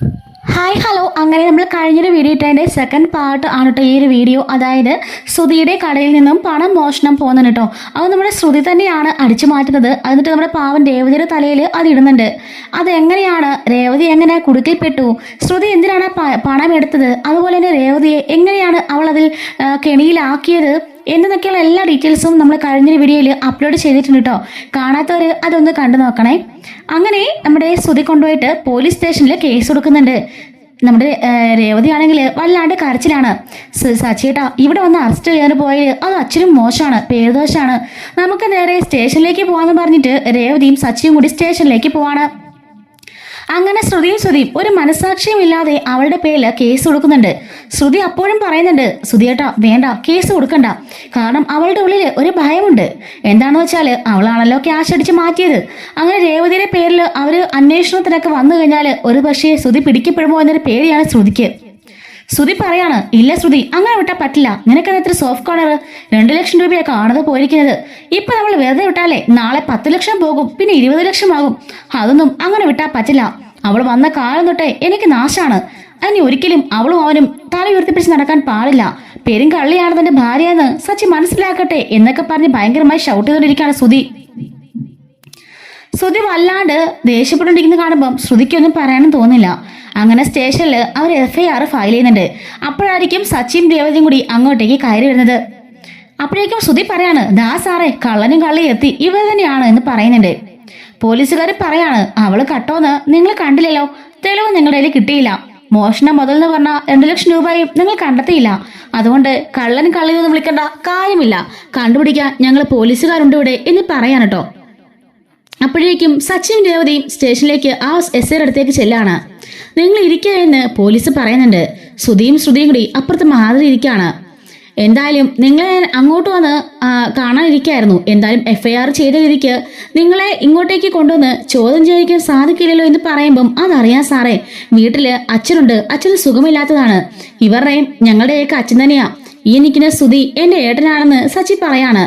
Hi hello, അങ്ങനെ നമ്മൾ കഴിഞ്ഞൊരു വീഡിയോ ഇട്ടതിൻ്റെ സെക്കൻഡ് പാർട്ട് ആണ് കേട്ടോ ഈ ഒരു വീഡിയോ. അതായത് ശ്രുതിയുടെ കടയിൽ നിന്നും പണം മോഷണം പോകുന്നുണ്ട് കേട്ടോ. അത് നമ്മുടെ ശ്രുതി തന്നെയാണ് അടിച്ചു മാറ്റുന്നത്. എന്നിട്ട് നമ്മുടെ പാവൻ രേവതിയുടെ തലയിൽ അത് ഇടുന്നുണ്ട്. അതെങ്ങനെയാണ് രേവതി എങ്ങനെ കുടുക്കിൽപ്പെട്ടു, ശ്രുതി എന്തിനാണ് പണം എടുത്തത്, അതുപോലെ തന്നെ രേവതിയെ എങ്ങനെയാണ് അവൾ അതിൽ കെണിയിലാക്കിയത് എന്നതൊക്കെയുള്ള എല്ലാ ഡീറ്റെയിൽസും നമ്മൾ കഴിഞ്ഞൊരു വീഡിയോയിൽ അപ്ലോഡ് ചെയ്തിട്ടുണ്ട് കേട്ടോ. കാണാത്തവർ അതൊന്ന് കണ്ടു നോക്കണേ. അങ്ങനെ നമ്മുടെ ശ്രുതി കൊണ്ടുപോയിട്ട് പോലീസ് സ്റ്റേഷനിൽ കേസ് കൊടുക്കുന്നുണ്ട്. നമ്മുടെ രേവതി ആണെങ്കിൽ വല്ലാണ്ട് കരച്ചിലാണ്. സച്ചിയേട്ടാ, ഇവിടെ വന്ന് അറസ്റ്റ് ചെയ്യാൻ പോയത് അത് അച്ഛനും മോശമാണ്, പേരുദോഷമാണ്, നമുക്ക് നേരെ സ്റ്റേഷനിലേക്ക് പോകാമെന്ന് പറഞ്ഞിട്ട് രേവതിയും സച്ചിയും കൂടി സ്റ്റേഷനിലേക്ക് പോവാണ്. അങ്ങനെ ശ്രുതിയും ഒരു മനസാക്ഷിയും ഇല്ലാതെ അവളുടെ പേരിൽ കേസ് കൊടുക്കുന്നുണ്ട്. ശ്രുതി അപ്പോഴും പറയുന്നുണ്ട്, ശ്രുതിയേട്ടാ വേണ്ട, കേസ് കൊടുക്കണ്ട. കാരണം അവളുടെ ഉള്ളിൽ ഒരു ഭയമുണ്ട്. എന്താണെന്ന് വെച്ചാൽ അവളാണല്ലോ ക്യാഷ് അടിച്ച് മാറ്റിയത്. അങ്ങനെ രേവതിയുടെ പേരിൽ അവർ അന്വേഷണത്തിനൊക്കെ വന്നു കഴിഞ്ഞാൽ ഒരു പക്ഷേ ശ്രുതി പിടിക്കപ്പെടുമോ എന്നൊരു പേടിയാണ് ശ്രുതിക്ക്. ശ്രുതി പറയാണ്, ഇല്ല ശ്രുതി, അങ്ങനെ വിട്ടാൽ പറ്റില്ല. നിനക്കത് എത്ര സോഫ്റ്റ് കോർണർ, 2 ലക്ഷം രൂപയാണ് കാണാതെ പോയിരിക്കുന്നത്. ഇപ്പൊ നമ്മൾ വെറുതെ വിട്ടാലേ നാളെ 10 ലക്ഷം പോകും, പിന്നെ 20 ലക്ഷം ആകും. അതൊന്നും അങ്ങനെ വിട്ടാൽ പറ്റില്ല. അവൾ വന്ന കാലം തൊട്ടേ എനിക്ക് നാശാണ്. അതിന് ഒരിക്കലും അവളും അവനും തല ഉയർത്തിപ്പിടിച്ച് നടക്കാൻ പാടില്ല. പെരും കള്ളിയാണ് തന്റെ ഭാര്യയെന്ന് സച്ചി മനസ്സിലാക്കട്ടെ എന്നൊക്കെ പറഞ്ഞ് ഭയങ്കരമായി ഷൗട്ട് ചെയ്തുകൊണ്ടിരിക്കുകയാണ് ശ്രുതി. ശ്രുതി വല്ലാണ്ട് ദേഷ്യപ്പെട്ടുകൊണ്ടിരിക്കുന്ന കാണുമ്പം ശ്രുതിക്കൊന്നും പറയാനും തോന്നില്ല. അങ്ങനെ സ്റ്റേഷനിൽ അവർ FIR ഫയൽ ചെയ്യുന്നുണ്ട്. അപ്പോഴായിരിക്കും സച്ചിയും രേവതിയും കൂടി അങ്ങോട്ടേക്ക് കയറി വരുന്നത്. അപ്പോഴേക്കും ശ്രുതി പറയാണ്, ദാ സാറേ, കള്ളനും കള്ളിയും എത്തി, ഇവർ തന്നെയാണ് എന്ന് പറയുന്നുണ്ട്. പോലീസുകാർ പറയാണ്, അവള് കട്ടോന്ന് നിങ്ങൾ കണ്ടില്ലല്ലോ, തെളിവ് നിങ്ങളുടെ കയ്യിൽ കിട്ടിയില്ല. മോഷണം മുതൽ എന്ന് പറഞ്ഞാൽ 2 ലക്ഷം രൂപയും നിങ്ങൾ കണ്ടെത്തിയില്ല. അതുകൊണ്ട് കള്ളനും കള്ളിയൊന്നും വിളിക്കേണ്ട കാര്യമില്ല, കണ്ടുപിടിക്കാൻ ഞങ്ങൾ പോലീസുകാരുണ്ട് ഇവിടെ എന്ന് പറയാൻ കേട്ടോ. അപ്പോഴേക്കും സച്ചിൻ രേവതിയും സ്റ്റേഷനിലേക്ക് ആ SIയുടെ അടുത്തേക്ക് ചെല്ലാണ്. നിങ്ങൾ ഇരിക്കുക എന്ന് പോലീസ് പറയുന്നുണ്ട്. ശ്രുതിയും കൂടി അപ്പുറത്ത് മാറി ഇരിക്കുകയാണ്. എന്തായാലും നിങ്ങളെ അങ്ങോട്ട് വന്ന് കാണാനിരിക്കായിരുന്നു. എന്തായാലും FIR ചെയ്ത രീതിക്ക് നിങ്ങളെ ഇങ്ങോട്ടേക്ക് കൊണ്ടുവന്ന് ചോദ്യം ചെയ്യിക്കാൻ സാധിക്കില്ലല്ലോ എന്ന് പറയുമ്പം, അതറിയാം സാറേ, വീട്ടില് അച്ഛനുണ്ട്, അച്ഛന് സുഖമില്ലാത്തതാണ്. ഇവരുടെയും ഞങ്ങളുടെയൊക്കെ അച്ഛൻ തന്നെയാ ഈ നിൽക്കുന്ന ശ്രുതി എന്റെ ഏട്ടനാണെന്ന് സച്ചി പറയാണ്.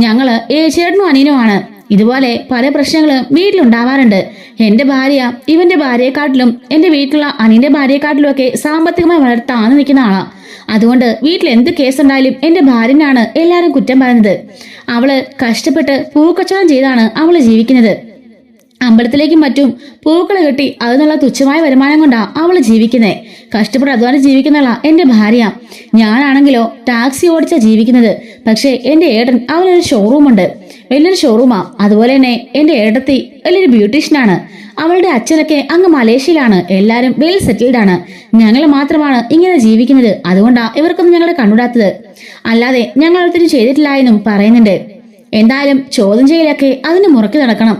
ഞങ്ങള് ചേട്ടനും അനിയനുമാണ്. ഇതുപോലെ പല പ്രശ്നങ്ങളും വീട്ടിലുണ്ടാവാറുണ്ട്. എന്റെ ഭാര്യ ഇവന്റെ ഭാര്യയെക്കാട്ടിലും എന്റെ വീട്ടിലുള്ള അനിയന്റെ ഭാര്യയെക്കാട്ടിലും ഒക്കെ സാമ്പത്തികമായി വളരെ താന്നു നിൽക്കുന്ന ആളാ. അതുകൊണ്ട് വീട്ടിൽ എന്ത് കേസുണ്ടായാലും എന്റെ ഭാര്യനാണ് എല്ലാരും കുറ്റം പറയുന്നത്. അവള് കഷ്ടപ്പെട്ട് പൂക്കച്ചവടം ചെയ്താണ് അവള് ജീവിക്കുന്നത്. അമ്പലത്തിലേക്കും മറ്റും പൂക്കൾ കെട്ടി അതിനുള്ള തുച്ഛമായ വരുമാനം കൊണ്ടാ അവള് ജീവിക്കുന്നത്. കഷ്ടപ്പെട്ട് അധ്വാനം ജീവിക്കുന്നതാ എന്റെ ഭാര്യ. ഞാനാണെങ്കിലോ ടാക്സി ഓടിച്ചാ ജീവിക്കുന്നത്. പക്ഷെ എന്റെ ഏട്ടൻ അവനൊരു ഷോറൂമുണ്ട്, വലിയൊരു ഷോറൂമാ. അതുപോലെ തന്നെ എന്റെ ഏട്ടത്തി വലിയൊരു ബ്യൂട്ടീഷ്യനാണ്. അവളുടെ അച്ഛനൊക്കെ അങ്ങ് മലേഷ്യയിലാണ്. എല്ലാരും വെൽ സെറ്റിൽഡ് ആണ്. ഞങ്ങൾ മാത്രമാണ് ഇങ്ങനെ ജീവിക്കുന്നത്. അതുകൊണ്ടാ ഇവർക്കൊന്നും ഞങ്ങളെ കണ്ടുകൂടാത്തത്. അല്ലാതെ ഞങ്ങൾ ഒത്തിരി ചെയ്തിട്ടില്ല എന്നും പറയുന്നുണ്ട്. എന്തായാലും ചോദ്യം ചെയ്യലൊക്കെ അതിന് മുറക്കി നടക്കണം.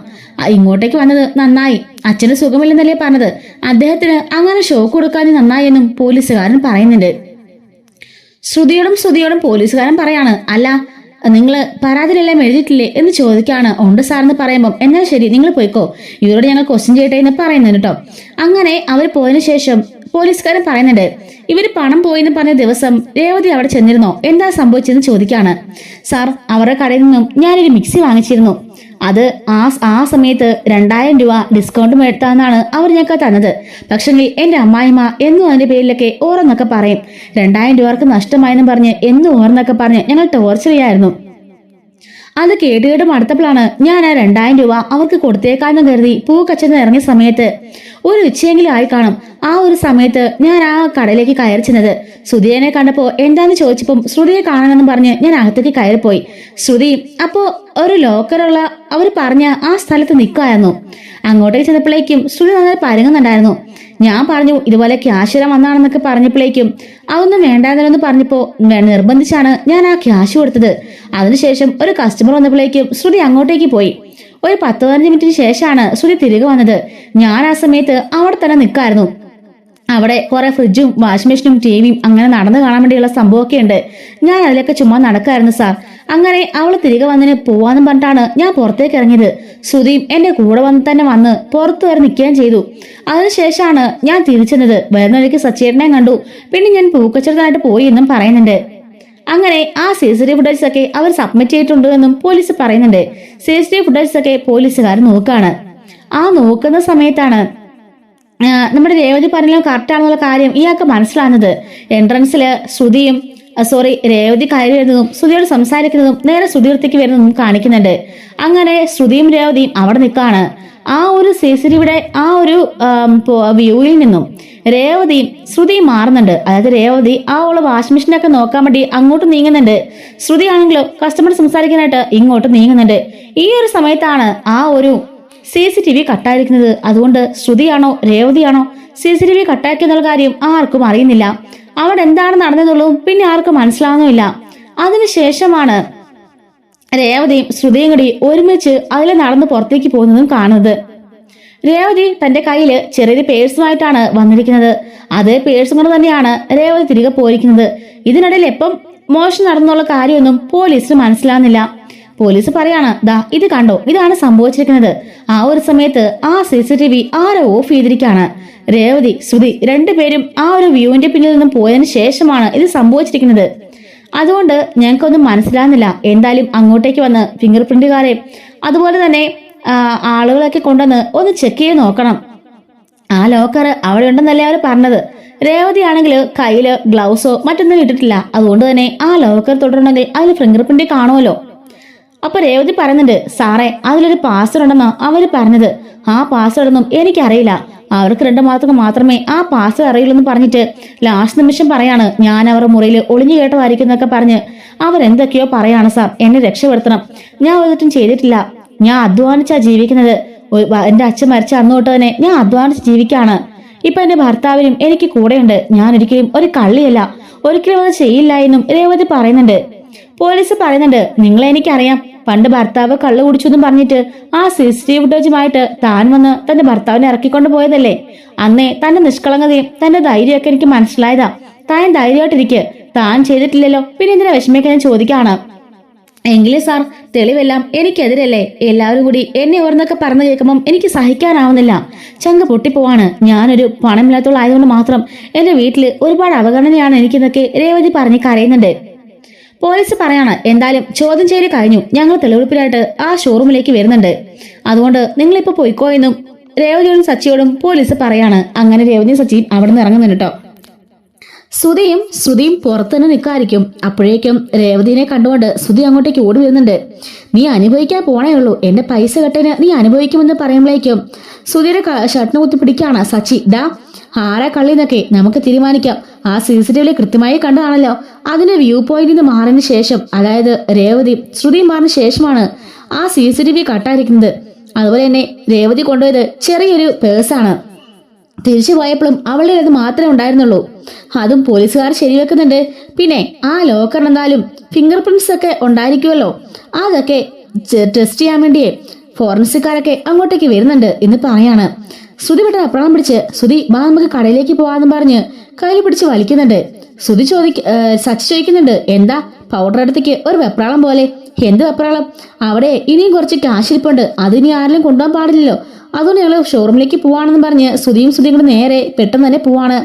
ഇങ്ങോട്ടേക്ക് വന്നത് നന്നായി. അച്ഛന് സുഖമില്ലെന്നല്ലേ പറഞ്ഞത്. അദ്ദേഹത്തിന് അങ്ങനെ ഷോക്ക് കൊടുക്കാൻ നന്നായി എന്നും പോലീസുകാരൻ പറയുന്നുണ്ട്. ശ്രുതിയോടും പോലീസുകാരൻ പറയാണ്, അല്ല നിങ്ങൾ പരാതിയിലെല്ലാം എഴുതിയിട്ടില്ലേ എന്ന് ചോദിക്കാണ്. ഉണ്ട് സാറെന്ന് പറയുമ്പോൾ, എന്നാൽ ശരി, നിങ്ങൾ പോയിക്കോ, ഇവരോട് ഞങ്ങൾ ക്വസ്റ്റ്യൻ ചെയ്യട്ടെ എന്ന് പറയുന്നുണ്ട് കേട്ടോ. അങ്ങനെ അവർ പോയതിനു ശേഷം പോലീസുകാരൻ പറയുന്നുണ്ട്, ഇവര് പണം പോയെന്ന് പറഞ്ഞ ദിവസം രേവതി അവിടെ ചെന്നിരുന്നോ, എന്താ സംഭവിച്ചതെന്ന് ചോദിക്കാണ്. സാർ, അവരുടെ കടയിൽ നിന്നും ഞാനൊരു മിക്സി വാങ്ങിച്ചിരുന്നു. അത് ആ സമയത്ത് 2000 രൂപ ഡിസ്കൗണ്ട് എടുത്താന്നാണ് അവർ ഞങ്ങൾക്ക് തന്നത്. പക്ഷെങ്കിൽ എന്റെ അമ്മായിമ്മ എന്നും അതിന്റെ പേരിലൊക്കെ ഓരോന്നൊക്കെ പറയും. 2000 രൂപക്ക് നഷ്ടമായെന്ന് പറഞ്ഞ് എന്നും ഓരോന്നൊക്കെ പറഞ്ഞ് ഞങ്ങൾ ടോർച്ചർ ചെയ്യായിരുന്നു. അത് കേട്ട് മടുത്തപ്പോഴാണ് ഞാൻ ആ 2000 രൂപ അവർക്ക് കൊടുത്തേക്കാന്ന് കരുതി പൂക്കച്ചവടം ഇറങ്ങിയ സമയത്ത് ഒരു ഉച്ചയെങ്കിലും ആയി കാണും. ആ ഒരു സമയത്ത് ഞാൻ ആ കടയിലേക്ക് കയറി ചെന്നത്. ശ്രുതിയെ കണ്ടപ്പോ എന്താന്ന് ചോദിച്ചപ്പം ശ്രുതിയെ കാണണമെന്ന് പറഞ്ഞ് ഞാൻ അകത്തേക്ക് കയറിപ്പോയി. ശ്രുതി അപ്പോ ഒരു ലോക്കറുള്ള അവർ പറഞ്ഞ ആ സ്ഥലത്ത് നിൽക്കുമായിരുന്നു. അങ്ങോട്ടേക്ക് ചെന്നപ്പോഴേക്കും ശ്രുതി നന്നായി പരങ്ങുന്നുണ്ടായിരുന്നു. ഞാൻ പറഞ്ഞു ഇതുപോലെ ക്യാഷ് തരാൻ വന്നാണെന്നൊക്കെ പറഞ്ഞപ്പോഴേക്കും അതൊന്നും വേണ്ടായിരുന്നല്ലോ പറഞ്ഞപ്പോ നിർബന്ധിച്ചാണ് ഞാൻ ആ ക്യാഷ് കൊടുത്തത്. അതിനുശേഷം ഒരു കസ്റ്റമർ വന്നപ്പോഴേക്കും ശ്രുതി അങ്ങോട്ടേക്ക് പോയി. ഒരു 10-15 മിനിറ്റിന് ശേഷമാണ് ശ്രുതി തിരികെ വന്നത്. ഞാൻ ആ സമയത്ത് അവിടെ തന്നെ നിൽക്കായിരുന്നു. അവിടെ കുറെ ഫ്രിഡ്ജും വാഷിംഗ് മെഷീനും ടിവിയും അങ്ങനെ നടന്നു കാണാൻ വേണ്ടിയുള്ള സംഭവമൊക്കെ ഉണ്ട്. ഞാൻ അതിലൊക്കെ ചുമ്മാ നടക്കായിരുന്നു സാർ. അങ്ങനെ അവൾ തിരികെ വന്നതിന് പോവാന്നും പറഞ്ഞിട്ടാണ് ഞാൻ പുറത്തേക്ക് ഇറങ്ങിയത്. ശ്രുതിയും എന്റെ കൂടെ വന്ന് പുറത്തു വരെ നിൽക്കുകയും ചെയ്തു. അതിനുശേഷമാണ് ഞാൻ തിരിച്ചെന്നത്. വരുന്ന വഴിക്ക് സച്ചേട്ടനെ കണ്ടു. പിന്നെ ഞാൻ പൂക്കച്ചവടത്തിനായിട്ട് പോയി എന്നും പറയുന്നുണ്ട്. അങ്ങനെ ആ CCTV ഫുട്ടേജ് ഒക്കെ അവർ സബ്മിറ്റ് ചെയ്തിട്ടുണ്ട് എന്നും പോലീസ് പറയുന്നുണ്ട്. CCTV ഫുട്ടേജ് ഒക്കെ പോലീസുകാർ നോക്കാണ്. ആ നോക്കുന്ന സമയത്താണ് നമ്മുടെ രേവതി പറഞ്ഞാൽ കറക്റ്റ് ആണെന്നുള്ള കാര്യം ഇയാൾക്ക് മനസ്സിലാകുന്നത് എൻട്രൻസിൽ ശ്രുതിയും രേവതി കയറി വരുന്നതും ശ്രുതിയോട് സംസാരിക്കുന്നതും നേരെ ശ്രുതിയടുത്തേക്ക് വരുന്നതും കാണിക്കുന്നുണ്ട്. അങ്ങനെ ശ്രുതിയും രേവതിയും അവിടെ നിൽക്കാണ്. ആ ഒരു CCTVയുടെ ആ ഒരു വ്യൂവിൽ നിന്നും രേവതിയും ശ്രുതിയും മാറുന്നുണ്ട്. അതായത് രേവതി ആ ഉള്ള വാഷിംഗ് മെഷീനൊക്കെ നോക്കാൻ വേണ്ടി അങ്ങോട്ട് നീങ്ങുന്നുണ്ട്. ശ്രുതി ആണെങ്കിലോ കസ്റ്റമർ സംസാരിക്കാനായിട്ട് ഇങ്ങോട്ട് നീങ്ങുന്നുണ്ട്. ഈ ഒരു സമയത്താണ് ആ ഒരു CCTV കട്ടായിരിക്കുന്നത്. അതുകൊണ്ട് ശ്രുതിയാണോ രേവതിയാണോ CCTV കട്ടാക്കിയെന്നുള്ള കാര്യം ആർക്കും അറിയുന്നില്ല. അവിടെ എന്താണ് നടന്നതെന്നുള്ളൂ പിന്നെ ആർക്കും മനസ്സിലാവുന്നുമില്ല. അതിനുശേഷമാണ് രേവതിയും ശ്രുതിയും കൂടി ഒരുമിച്ച് അതിൽ നടന്ന് പുറത്തേക്ക് പോകുന്നതും കാണുന്നത്. രേവതി തന്റെ കയ്യില് ചെറിയൊരു പേഴ്സുമായിട്ടാണ് വന്നിരിക്കുന്നത്. അതേ പേഴ്സും കൊണ്ട് തന്നെയാണ് രേവതി തിരികെ പോയിരിക്കുന്നത്. ഇതിനിടയിൽ എപ്പം മോഷണം നടന്നുള്ള കാര്യമൊന്നും പോലീസിന് മനസ്സിലാവുന്നില്ല. പോലീസ് പറയാണ്, ദാ ഇത് കണ്ടോ, ഇതാണ് സംഭവിച്ചിരിക്കുന്നത്. ആ ഒരു സമയത്ത് ആ CCTV ആരോ ഓഫ് ചെയ്തിരിക്കുകയാണ്. രേവതി ശ്രുതി രണ്ടുപേരും ആ ഒരു വ്യൂവിന്റെ പിന്നിൽ നിന്നും പോയതിനു ശേഷമാണ് ഇത് സംഭവിച്ചിരിക്കുന്നത്. അതുകൊണ്ട് ഞങ്ങൾക്കൊന്നും മനസ്സിലാകുന്നില്ല. എന്തായാലും അങ്ങോട്ടേക്ക് വന്ന് ഫിംഗർ പ്രിന്റുകാരെ അതുപോലെ തന്നെ ആളുകളൊക്കെ കൊണ്ടുവന്ന് ഒന്ന് ചെക്ക് ചെയ്ത് നോക്കണം. ആ ലോക്കർ അവിടെ ഉണ്ടെന്നല്ലേ അവർ പറഞ്ഞത്. രേവതി ആണെങ്കിൽ കയ്യില് ഗ്ലൗസോ മറ്റൊന്നും ഇട്ടിട്ടില്ല. അതുകൊണ്ട് തന്നെ ആ ലോക്കർ തൊട്ടിട്ടുണ്ടെങ്കിൽ അതിൽ ഫിംഗർ പ്രിന്റ് കാണുമല്ലോ. അപ്പൊ രേവതി പറയുന്നുണ്ട്, സാറേ അതിലൊരു പാസ്വേഡ് ഉണ്ടെന്നാ അവര് പറഞ്ഞത്. ആ പാസ്വേഡ് ഒന്നും എനിക്കറിയില്ല, അവർക്ക് 2 മാസത്തിന് മാത്രമേ ആ പാസ്വേഡ് അറിയുള്ളൂ എന്ന് പറഞ്ഞിട്ട് ലാസ്റ്റ് നിമിഷം പറയാണ് ഞാൻ അവരുടെ മുറിയിൽ ഒളിഞ്ഞു കേട്ടതായിരിക്കും എന്നൊക്കെ പറഞ്ഞ് അവരെന്തൊക്കെയോ പറയാണ്. സാർ എന്നെ രക്ഷപ്പെടുത്തണം, ഞാൻ ഒരു തെറ്റും ചെയ്തിട്ടില്ല, ഞാൻ അധ്വാനിച്ചാ ജീവിക്കുന്നത്. എന്റെ അച്ഛൻ മരിച്ച അന്ന് തൊട്ട് തന്നെ ഞാൻ അധ്വാനിച്ച് ജീവിക്കാണ്. ഇപ്പൊ എന്റെ ഭർത്താവിനും എനിക്ക് കൂടെയുണ്ട്. ഞാൻ ഒരിക്കലും ഒരു കള്ളിയല്ല, ഒരിക്കലും അത് ചെയ്യില്ല എന്നും രേവതി പറയുന്നുണ്ട്. പോലീസ് പറയുന്നുണ്ട്, നിങ്ങളെ എനിക്കറിയാം, പണ്ട് ഭർത്താവ് കള്ളു കുടിച്ചു എന്നും പറഞ്ഞിട്ട് ആ CCTV ഫുട്ടേജുമായിട്ട് താൻ വന്ന് തന്റെ ഭർത്താവിനെ ഇറക്കിക്കൊണ്ട് പോയതല്ലേ. അന്നേ തന്റെ നിഷ്കളങ്കതയും തന്റെ ധൈര്യമൊക്കെ എനിക്ക് മനസ്സിലായതാ. താൻ ധൈര്യമായിട്ടിരിക്കുക, താൻ ചെയ്തിട്ടില്ലല്ലോ, പിന്നെ എന്തിനാ വിഷമിക്കാൻ ഞാൻ ചോദിക്കാണ്. എങ്കിലും സാർ തെളിവെല്ലാം എനിക്കെതിരല്ലേ. എല്ലാവരും കൂടി എന്നെ ഓർന്നൊക്കെ പറഞ്ഞു കേൾക്കുമ്പം എനിക്ക് സഹിക്കാനാവുന്നില്ല. ചങ്ക പൊട്ടിപ്പോവാണ്. ഞാനൊരു പണമില്ലാത്തോളം ആയതുകൊണ്ട് മാത്രം എന്റെ വീട്ടില് ഒരുപാട് അവഗണനയാണ് എനിക്കെന്നൊക്കെ രേവതി പറഞ്ഞ് കരയുന്നുണ്ട്. പോലീസ് പറയാണ്, എന്തായാലും ചോദ്യം ചെയ്യൽ കഴിഞ്ഞു, ഞങ്ങൾ തെളിവെടുപ്പിനായിട്ട് ആ ഷോറൂമിലേക്ക് വരുന്നുണ്ട്. അതുകൊണ്ട് നിങ്ങളിപ്പോ പോയിക്കോ എന്നും രേവതിയോടും സച്ചിയോടും പോലീസ് പറയാണ്. അങ്ങനെ രേവതിയും സച്ചിയും അവിടെ നിന്ന് ഇറങ്ങുന്നുണ്ട് കേട്ടോ. ശ്രുതിയും പുറത്തുതന്നെ നിൽക്കായിരിക്കും. അപ്പോഴേക്കും രേവതിനെ കണ്ടുകൊണ്ട് ശ്രുതി അങ്ങോട്ടേക്ക് ഓടി വരുന്നുണ്ട്. നീ അനുഭവിക്കാൻ പോണേ ഉള്ളൂ, എന്റെ പൈസ കെട്ടന് നീ അനുഭവിക്കുമെന്ന് പറയുമ്പോഴേക്കും ശ്രുതിയുടെ ഷർട്ടിനെ കുത്തി പിടിക്കാണ് സച്ചി. ഡാ ആരാ കള്ളിന്നൊക്കെ നമുക്ക് തീരുമാനിക്കാം. ആ CCTV കൃത്യമായി കണ്ടതാണല്ലോ. അതിന്റെ വ്യൂ പോയിന്റിൽ നിന്ന് മാറിയതിനു ശേഷം, അതായത് രേവതി ശ്രുതിയും മാറിയ ശേഷമാണ് ആ CCTV കട്ടായിരിക്കുന്നത്. അതുപോലെ തന്നെ രേവതി കൊണ്ടുപോയത് ചെറിയൊരു പേഴ്സാണ്. തിരിച്ചു പോയപ്പോഴും അവളുടെ അത് മാത്രമേ ഉണ്ടായിരുന്നുള്ളൂ. അതും പോലീസുകാർ ശരിവെക്കുന്നുണ്ട്. പിന്നെ ആ ലോക്കറിന് എന്തായാലും ഫിംഗർ പ്രിന്റ്സ് ഒക്കെ ഉണ്ടായിരിക്കുമല്ലോ. അതൊക്കെ ടെസ്റ്റ് ചെയ്യാൻ വേണ്ടിയേ ഫോറൻസിക്കാരൊക്കെ അങ്ങോട്ടേക്ക് വരുന്നുണ്ട് എന്ന് പറയാണ്. ശ്രുതി പെട്ടെന്ന് അപ്രാളം പിടിച്ച്, ശ്രുതി വാ നമുക്ക് കടയിലേക്ക് പോവാന്ന് പറഞ്ഞ് കയ്യിൽ പിടിച്ച് വലിക്കുന്നുണ്ട്. ശ്രുതി സച്ചി ചോദിക്കുന്നുണ്ട്, എന്താ പൗഡർ അടുത്തേക്ക് ഒരു വെപ്രാളം പോലെ. എന്ത് വെപ്രാളം? അവിടെ ഇനിയും കുറച്ച് ക്യാഷ് ഇരിപ്പുണ്ട്, അതിനി ആരെങ്കിലും കൊണ്ടുപോകാൻ പാടില്ലല്ലോ. അതുകൊണ്ട് ഞങ്ങൾ ഷോറൂമിലേക്ക് പോവാണെന്ന് പറഞ്ഞ് ശ്രുതിയും കൂടെ നേരെ പെട്ടെന്ന് തന്നെ പോവാണ്.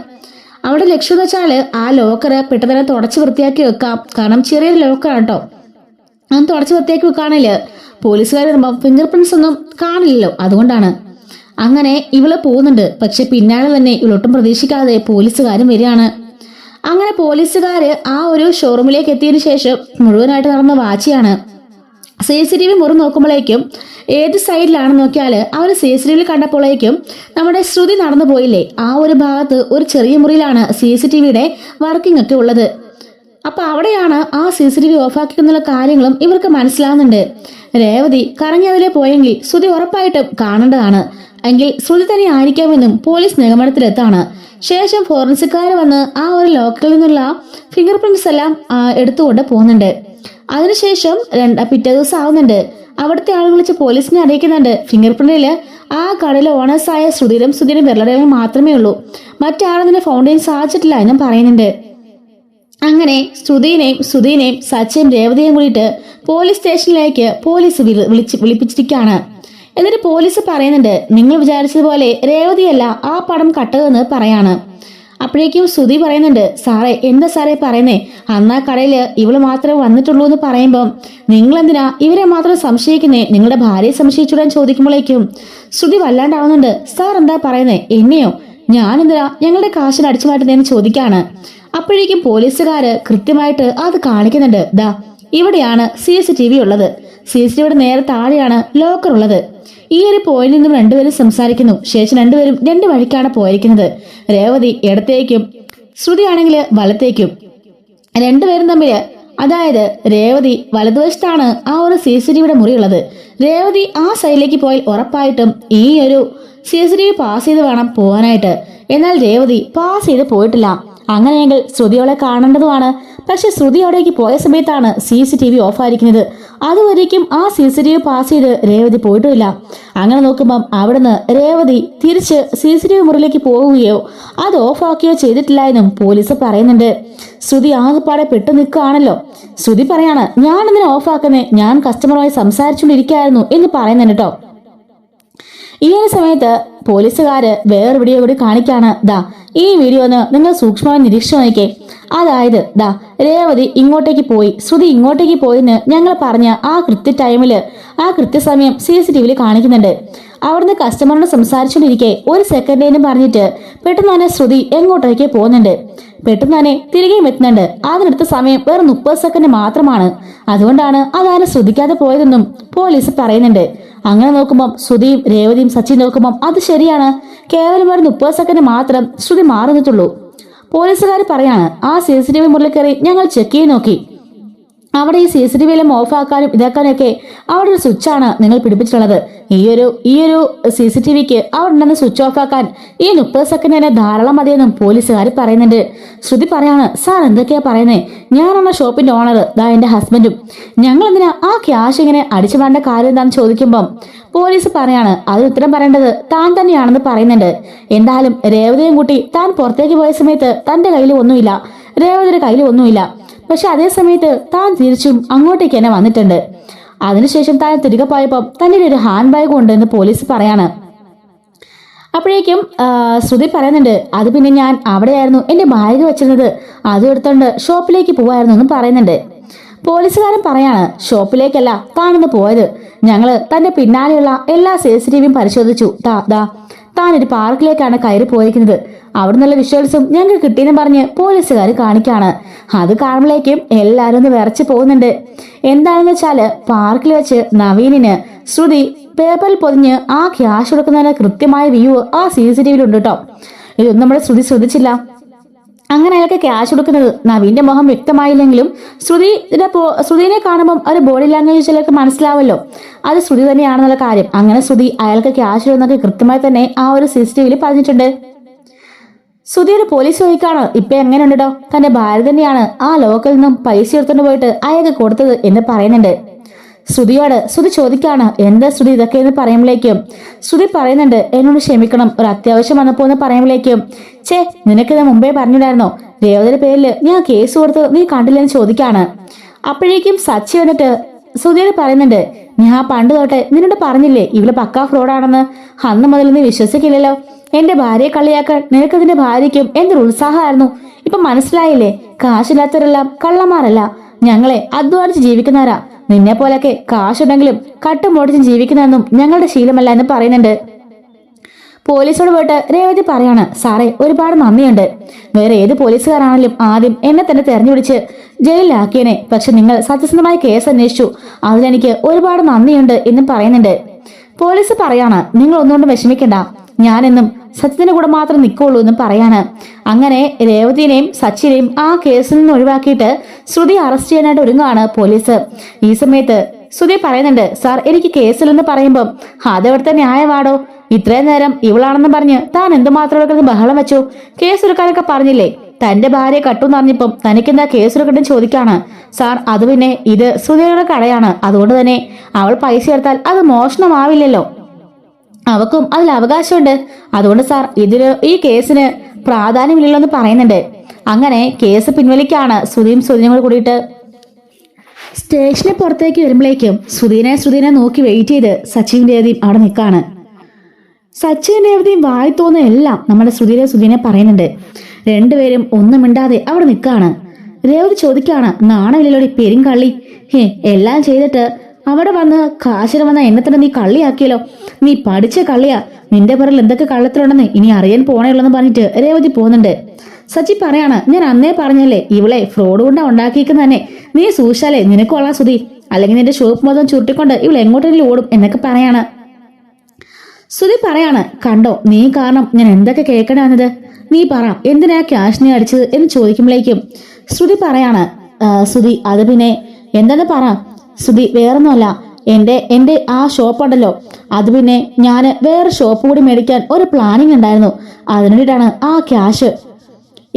അവിടെ ലക്ഷ്യം എന്ന് വെച്ചാൽ ആ ലോക്കർ പെട്ടെന്ന് തന്നെ തുടച്ച് വൃത്തിയാക്കി വെക്കാം. കാരണം ചെറിയൊരു ലോക്കറാണ് കേട്ടോ. അത് തുടച്ച് വൃത്തിയാക്കി വെക്കാണില്ല പോലീസുകാർ വരുമ്പോൾ ഫിംഗർ പ്രിന്റ്സ് ഒന്നും കാണില്ലല്ലോ. അതുകൊണ്ടാണ് അങ്ങനെ ഇവള് പോകുന്നുണ്ട്. പക്ഷെ പിന്നാലെ തന്നെ ഇവളൊട്ടും പ്രതീക്ഷിക്കാതെ പോലീസുകാരും വരികയാണ്. അങ്ങനെ പോലീസുകാര് ആ ഒരു ഷോറൂമിലേക്ക് എത്തിയതിനു ശേഷം മുഴുവനായിട്ട് നടന്ന വാച്ചിയാണ്. CCTV മുറി നോക്കുമ്പോഴേക്കും ഏത് സൈഡിലാണെന്ന് നോക്കിയാൽ അവർ CCTV കണ്ടപ്പോഴേക്കും നമ്മുടെ ശ്രുതി നടന്നു പോയില്ലേ, ആ ഒരു ഭാഗത്ത് ഒരു ചെറിയ മുറിയിലാണ് CCTVയുടെ വർക്കിംഗ് ഒക്കെ ഉള്ളത്. അപ്പൊ അവിടെയാണ് ആ CCTV ഓഫാക്കിയെന്നുള്ള കാര്യങ്ങളും ഇവർക്ക് മനസ്സിലാവുന്നുണ്ട്. രേവതി കറങ്ങി അതിലെ പോയെങ്കിൽ ശ്രുതി ഉറപ്പായിട്ടും കാണേണ്ടതാണ്. എങ്കിൽ ശ്രുതി തന്നെ ആയിരിക്കാമെന്നും പോലീസ് നിഗമനത്തിലെത്താണ്. ശേഷം ഫോറൻസിക്കാർ വന്ന് ആ ഒരു ലോക്കറിൽ നിന്നുള്ള ഫിംഗർ പ്രിന്റ്സ് എല്ലാം എടുത്തുകൊണ്ട് പോകുന്നുണ്ട്. അതിനുശേഷം പിറ്റേ ദിവസം ആവുന്നുണ്ട്. അവിടുത്തെ ആളുകൾ വിളിച്ച് പോലീസിനെ അറിയിക്കുന്നുണ്ട്. ഫിംഗർ പ്രിന്റില് ആ കടയിലെ ഓണേഴ്സായ ശ്രുതിയും വെള്ളടയും മാത്രമേ ഉള്ളൂ, മറ്റാളതിനെ ഫൗണ്ടൈൻ സാധിച്ചിട്ടില്ല എന്നും പറയുന്നുണ്ട്. അങ്ങനെ ശ്രുതിനെയും സച്ചിൻ രേവതിയും കൂടിയിട്ട് പോലീസ് സ്റ്റേഷനിലേക്ക് പോലീസ് വിളിപ്പിച്ചിരിക്കുകയാണ്. എന്നിട്ട് പോലീസ് പറയുന്നുണ്ട്, നിങ്ങൾ വിചാരിച്ചതുപോലെ രേവതിയല്ല ആ പടം കട്ടതെന്ന് പറയാണ്. അപ്പോഴേക്കും ശ്രുതി പറയുന്നുണ്ട്, സാറേ എന്താ സാറേ പറയുന്നേ, അന്നാ കടയില് ഇവള് മാത്രമേ വന്നിട്ടുള്ളൂ എന്ന് പറയുമ്പം നിങ്ങൾ എന്തിനാ ഇവരെ മാത്രം സംശയിക്കുന്നേ, നിങ്ങളുടെ ഭാര്യയെ സംശയിച്ചുടാൻ ചോദിക്കുമ്പോഴേക്കും ശ്രുതി വല്ലാണ്ടാവുന്നുണ്ട്. സാർ എന്താ പറയുന്നേ, എന്നെയോ, ഞാനെന്തിനാ ഞങ്ങളുടെ കാശിന് അടിച്ചു മാറ്റുന്നതെന്ന് ചോദിക്കാണ്. അപ്പോഴേക്കും പോലീസുകാര് കൃത്യമായിട്ട് അത് കാണിക്കുന്നുണ്ട്. ദാ ഇവിടെയാണ് CCTV ഉള്ളത്. CCTVയുടെ നേരെ താഴെയാണ് ലോക്കർ ഉള്ളത്. ഈ ഒരു പോയിന്റിൽ നിന്നും രണ്ടുപേരും സംസാരിക്കുന്നു. ശേഷം രണ്ടുപേരും രണ്ട് വഴിക്കാണ് പോയിരിക്കുന്നത്. രേവതി ഇടത്തേക്കും ശ്രുതി ആണെങ്കിൽ വലത്തേക്കും. രണ്ടുപേരും തമ്മിൽ, അതായത് രേവതി വലതുവശത്താണ് ആ ഒരു CCTVയുടെ മുറിയുള്ളത്. രേവതി ആ സൈഡിലേക്ക് പോയാൽ ഉറപ്പായിട്ടും ഈ ഒരു CCTV പാസ് ചെയ്ത് വേണം പോകാനായിട്ട്. എന്നാൽ രേവതി പാസ് ചെയ്ത് പോയിട്ടില്ല. അങ്ങനെയെങ്കിൽ ശ്രുതിയോളെ കാണേണ്ടതുമാണ്. പക്ഷെ ശ്രുതി അവിടേക്ക് പോയ സമയത്താണ് CCTV ഓഫായിരിക്കുന്നത്. അതുവരേക്കും ആ CCTV പാസ് ചെയ്ത് രേവതി പോയിട്ടുമില്ല. അങ്ങനെ നോക്കുമ്പം അവിടുന്ന് രേവതി തിരിച്ച് CCTV മുറിയിലേക്ക് പോവുകയോ അത് ഓഫാക്കുകയോ ചെയ്തിട്ടില്ല എന്നും പോലീസ് പറയുന്നുണ്ട്. ശ്രുതി ആകെപ്പാടെ പെട്ടു നിൽക്കുകയാണല്ലോ. ശ്രുതി പറയാണ്, ഞാൻ എന്തിനാ ഓഫാക്കുന്നേ, ഞാൻ കസ്റ്റമറുമായി സംസാരിച്ചുകൊണ്ടിരിക്കുകയായിരുന്നു എന്ന് പറയുന്നുണ്ട് കേട്ടോ. ഈ ഒരു സമയത്ത് പോലീസുകാര് വേറെ വീഡിയോ കൂടി കാണിക്കാണ്. ദാ ഈ വീഡിയോ ഒന്ന് നിങ്ങൾ സൂക്ഷ്മമായി നിരീക്ഷിച്ചു നോക്കിക്കേ. അതായത് ദാ രേവതി ഇങ്ങോട്ടേക്ക് പോയി, ശ്രുതി ഇങ്ങോട്ടേക്ക് പോയിന്ന് ഞങ്ങൾ പറഞ്ഞ ആ കൃത്യ ടൈമില്, ആ കൃത്യസമയം CCTVയിൽ കാണിക്കുന്നുണ്ട്. അവിടുന്ന് കസ്റ്റമറിനോട് സംസാരിച്ചുകൊണ്ടിരിക്കെ ഒരു സെക്കൻഡേന്ന് പറഞ്ഞിട്ട് പെട്ടെന്ന് തന്നെ ശ്രുതി എങ്ങോട്ടേക്ക് പോകുന്നുണ്ട്. പെട്ടെന്ന് തന്നെ തിരികെയും എത്തുന്നുണ്ട്. അതിനെടുത്ത സമയം വെറും 30 സെക്കൻഡ് മാത്രമാണ്. അതുകൊണ്ടാണ് അതാരും ശ്രദ്ധിക്കാതെ പോയതെന്നും പോലീസ് പറയുന്നുണ്ട്. അങ്ങനെ നോക്കുമ്പോൾ ശ്രുതിയും രേവതിയും സച്ചിൻ നോക്കുമ്പോൾ അത് ശരിയാണ്, കേവലം ഒരു 30 സെക്കൻഡ് മാത്രം ശ്രുതി മാറി നിന്നിട്ടുള്ളൂ. പോലീസുകാർ പറയാണ്, ആ CCTV മുറിയിൽ കയറി ഞങ്ങൾ ചെക്ക് ചെയ്ത് നോക്കി. അവിടെ ഈ CCTV എല്ലാം ഓഫ് ആക്കാനും ഇതാക്കാനും ഒക്കെ അവിടെ ഒരു സ്വിച്ചാണ് നിങ്ങൾ പിടിപ്പിച്ചിട്ടുള്ളത്. ഈ ഒരു CCTVക്ക് അവിടെ ഉണ്ടെന്ന് സ്വിച്ച് ഓഫ് ആക്കാൻ ഈ 30 സെക്കൻഡ് തന്നെ ധാരാളം മതിയെന്നും പോലീസുകാർ പറയുന്നുണ്ട്. ശ്രുതി പറയാണ്, സാർ എന്തൊക്കെയാ പറയുന്നേ, ഞാനാണ് ഷോപ്പിന്റെ ഓണർ, ദാ എന്റെ ഹസ്ബൻഡും, ഞങ്ങൾ എന്തിനാ ആ ക്യാഷ് ഇങ്ങനെ അടിച്ചു വേണ്ട കാര്യം എന്താണെന്ന് ചോദിക്കുമ്പം പോലീസ് പറയാണ്, അതിന് ഉത്തരം പറയേണ്ടത് താൻ തന്നെയാണെന്ന് പറയുന്നുണ്ട്. എന്തായാലും രേവതിയും കൂട്ടി താൻ പുറത്തേക്ക് പോയ സമയത്ത് തന്റെ കയ്യിൽ ഒന്നുമില്ല, രേവതിയുടെ കയ്യിൽ ഒന്നുമില്ല. പക്ഷെ അതേ സമയത്ത് താൻ തിരിച്ചും അങ്ങോട്ടേക്ക് തന്നെ വന്നിട്ടുണ്ട്. അതിനുശേഷം താൻ തിരികെ പോയപ്പോൾ തന്റെ ഒരു ഹാൻഡ് ബാഗ് ഉണ്ട് എന്ന് പോലീസ് പറയാണ്. അപ്പോഴേക്കും ശ്രുതി പറയുന്നുണ്ട്, അത് പിന്നെ ഞാൻ അവിടെയായിരുന്നു എന്റെ ബാഗ് വെച്ചിരുന്നത്, അതും എടുത്തോണ്ട് ഷോപ്പിലേക്ക് പോവായിരുന്നു എന്ന് പറയുന്നുണ്ട്. പോലീസുകാരൻ പറയാണ്, ഷോപ്പിലേക്കല്ല താനൊന്ന് പോയത്, ഞങ്ങള് തന്റെ പിന്നാലെയുള്ള എല്ലാ CCTVയും പരിശോധിച്ചു. താൻ ഒരു പാർക്കിലേക്കാണ് കയറി പോയിരിക്കുന്നത്, അവിടെ നിന്നുള്ള വിഷ്വൽസും ഞങ്ങൾക്ക് കിട്ടിയെന്ന് പറഞ്ഞ് പോലീസുകാർ കാണിക്കാണ്. അത് കാണുമ്പോഴേക്കും എല്ലാവരും ഒന്ന് വിറച്ച് പോകുന്നുണ്ട്. എന്താണെന്ന് വെച്ചാല് പാർക്കിൽ വെച്ച് നവീനിന് ശ്രുതി പേപ്പറിൽ പൊതിഞ്ഞ് ആ ക്യാഷ് കൊടുക്കുന്നതിന് കൃത്യമായ വ്യൂ ആ CCTVയിൽ ഉണ്ട് കേട്ടോ. ഇതൊന്നും നമ്മുടെ ശ്രുതി ശ്രദ്ധിച്ചില്ല. അങ്ങനെ അയാൾക്ക് ക്യാഷ് കൊടുക്കുന്നത് നവീന്റെ മുഖം വ്യക്തമായില്ലെങ്കിലും ശ്രുതിനെ കാണുമ്പം ഒരു ബോഡി ലാംഗ്വേജ് ചിലർക്ക് മനസ്സിലാവല്ലോ, അത് ശ്രുതി തന്നെയാണെന്നുള്ള കാര്യം. അങ്ങനെ ശ്രുതി അയാൾക്ക് ക്യാഷ് ഇടുന്നൊക്കെ കൃത്യമായി തന്നെ ആ ഒരു CCTVയിൽ പറഞ്ഞിട്ടുണ്ട്. ശ്രുതിയുടെ പോലീസ് ചോദിക്കാണ്, ഇപ്പൊ എങ്ങനെയുണ്ടോ, തന്റെ ഭാര്യ തന്നെയാണ് ആ ലോക്കൽ നിന്നും പൈസ എടുത്തോണ്ട് പോയിട്ട് അയാൾക്ക് കൊടുത്തത് എന്ന് പറയുന്നുണ്ട്. ശ്രുതി ചോദിക്കാണ്, എന്താ ശ്രുതി ഇതൊക്കെ എന്ന് പറയുമ്പോഴേക്കും ശ്രുതി പറയുന്നുണ്ട്, എന്നോട് ക്ഷമിക്കണം, ഒരു അത്യാവശ്യം വന്നപ്പോ എന്ന് പറയുമ്പോഴേക്കും നിനക്കിത് മുമ്പേ പറഞ്ഞിട്ടായിരുന്നോ, രേവതിയുടെ പേരില് ഞാൻ കേസ് കൊടുത്ത് നീ കണ്ടില്ലെന്ന് ചോദിക്കാണ്. അപ്പോഴേക്കും സച്ചി വന്നിട്ട് ശ്രുതിയോട് പറയുന്നുണ്ട്, ഞാൻ പണ്ട് തൊട്ടെ നിന്നോട് പറഞ്ഞില്ലേ ഇവള് പക്കാ ഫ്രോഡാണെന്ന്, അന്ന് മുതൽ നീ വിശ്വസിക്കില്ലല്ലോ. എന്റെ ഭാര്യയെ കളിയാക്കാൻ നിനക്ക് നിന്റെ ഭാര്യയ്ക്കും എന്തൊരു ഉത്സാഹമായിരുന്നു, ഇപ്പൊ മനസ്സിലായില്ലേ, കാശില്ലാത്തവരെല്ലാം കള്ളന്മാരല്ല, ഞങ്ങളെ അധ്വാനിച്ച് ജീവിക്കുന്നവരാ, നിന്നെ പോലൊക്കെ കാശുണ്ടെങ്കിലും കട്ടുമോടിച്ച് ജീവിക്കുന്നതെന്നും ഞങ്ങളുടെ ശീലമല്ല എന്ന് പറയുന്നുണ്ട്. പോലീസോട് പോയിട്ട് രേവതി പറയാണ്, സാറേ ഒരുപാട് നന്ദിയുണ്ട്, വേറെ ഏത് പോലീസുകാരാണെങ്കിലും ആദ്യം എന്നെ തന്നെ തെരഞ്ഞുപിടിച്ച് ജയിലിലാക്കിയനെ, പക്ഷെ നിങ്ങൾ സത്യസന്ധമായ കേസ് അന്വേഷിച്ചു, അതിലെനിക്ക് ഒരുപാട് നന്ദിയുണ്ട് എന്നും പറയുന്നുണ്ട്. പോലീസ് പറയാണ്, നിങ്ങൾ ഒന്നുകൊണ്ടും വിഷമിക്കണ്ട, ഞാനെന്നും സത്യത്തിന്റെ കൂടെ മാത്രം നിൽക്കുള്ളൂ എന്നും പറയാണ്. അങ്ങനെ രേവതിനെയും സച്ചിനെയും ആ കേസിൽ നിന്ന് ഒഴിവാക്കിയിട്ട് ശ്രുതി അറസ്റ്റ് ചെയ്യാനായിട്ട് ഒരുങ്ങുകയാണ് പോലീസ്. ഈ സമയത്ത് ശ്രുതി പറയുന്നുണ്ട്, സാർ എനിക്ക് കേസിലെന്ന് പറയുമ്പം അതെവിടുത്തെ ന്യായമാടോ, ഇത്രയും നേരം ഇവളാണെന്ന് പറഞ്ഞ് താൻ എന്തുമാത്രം ബഹളം വെച്ചു, കേസെടുക്കാനൊക്കെ പറഞ്ഞില്ലേ, തന്റെ ഭാര്യയെ കട്ടുന്ന് പറഞ്ഞപ്പം തനിക്കെന്താ കേസെടുക്കട്ടെന്ന് ചോദിക്കാണ്. സാർ അത് പിന്നെ ഇത് ശ്രുതിയുടെ കടയാണ്, അതുകൊണ്ട് തന്നെ അവൾ പൈസ എടുത്താൽ അത് മോഷണമാവില്ലല്ലോ, അവക്കും അതിൽ അവകാശമുണ്ട്, അതുകൊണ്ട് സാർ ഈ കേസിന് പ്രാധാന്യമില്ലല്ലോ എന്ന് പറയുന്നുണ്ട്. അങ്ങനെ കേസ് പിൻവലിക്കാണ് ശ്രുതിയും കൂടെ കൂടിയിട്ട്. സ്റ്റേഷന് പുറത്തേക്ക് വരുമ്പോഴേക്കും ശ്രുതിനെ നോക്കി വെയിറ്റ് ചെയ്ത് സച്ചിൻ രേവതിയും അവിടെ നിൽക്കാണ്. സച്ചിൻ രേവതിയും വായി തോന്നുന്ന എല്ലാം നമ്മുടെ ശ്രുതിനെ പറയുന്നുണ്ട്. രണ്ടുപേരും ഒന്നും മിണ്ടാതെ അവിടെ നിൽക്കാണ്. രേവതി ചോദിക്കാണ്, നാണമില്ലല്ലോടി പെരുങ്കള്ളി. എല്ലാം ചെയ്തിട്ട് അവിടെ വന്ന് കാശിന് വന്ന എന്നെ തന്നെ നീ കള്ളിയാക്കിയല്ലോ. നീ പഠിച്ച കള്ളിയാ. നിന്റെ പിറൽ എന്തൊക്കെ കള്ളത്തിലുണ്ടെന്ന് ഇനി അറിയാൻ പോണേയുള്ളെന്ന് പറഞ്ഞിട്ട് രേവതി പോകുന്നുണ്ട്. സച്ചി പറയാണ്, ഞാൻ അന്നേ പറഞ്ഞല്ലേ ഇവളെ ഫ്രോഡ് കൊണ്ടാ ഉണ്ടാക്കിയിരിക്കുന്ന തന്നെ. നീ സൂക്ഷിച്ചാലേ നിനക്ക് കൊള്ളാം സുധി, അല്ലെങ്കിൽ നിന്റെ ഷോപ്പ് മൊത്തം ചുരുട്ടിക്കൊണ്ട് ഇവൾ എങ്ങോട്ടെങ്കിലും ഓടും എന്നൊക്കെ പറയാണ്. സുധി പറയാണ്, കണ്ടോ നീ കാരണം ഞാൻ എന്തൊക്കെ കേൾക്കണ വന്നത്. നീ പറ എന്തിനാ ക്യാഷിനെ അടിച്ചത് എന്ന് ചോദിക്കുമ്പോഴേക്കും ശ്രുതി പറയാണ്, സുധി അത് പിന്നെ എന്താന്ന് പറ. സുധി വേറൊന്നുമല്ല, എന്റെ ആ ഷോപ്പ് ഉണ്ടല്ലോ, അത് പിന്നെ ഞാൻ വേറെ ഷോപ്പ് കൂടി മേടിക്കാൻ ഒരു പ്ലാനിങ് ഉണ്ടായിരുന്നു. അതിനുവേണ്ടിയിട്ടാണ് ആ ക്യാഷ്.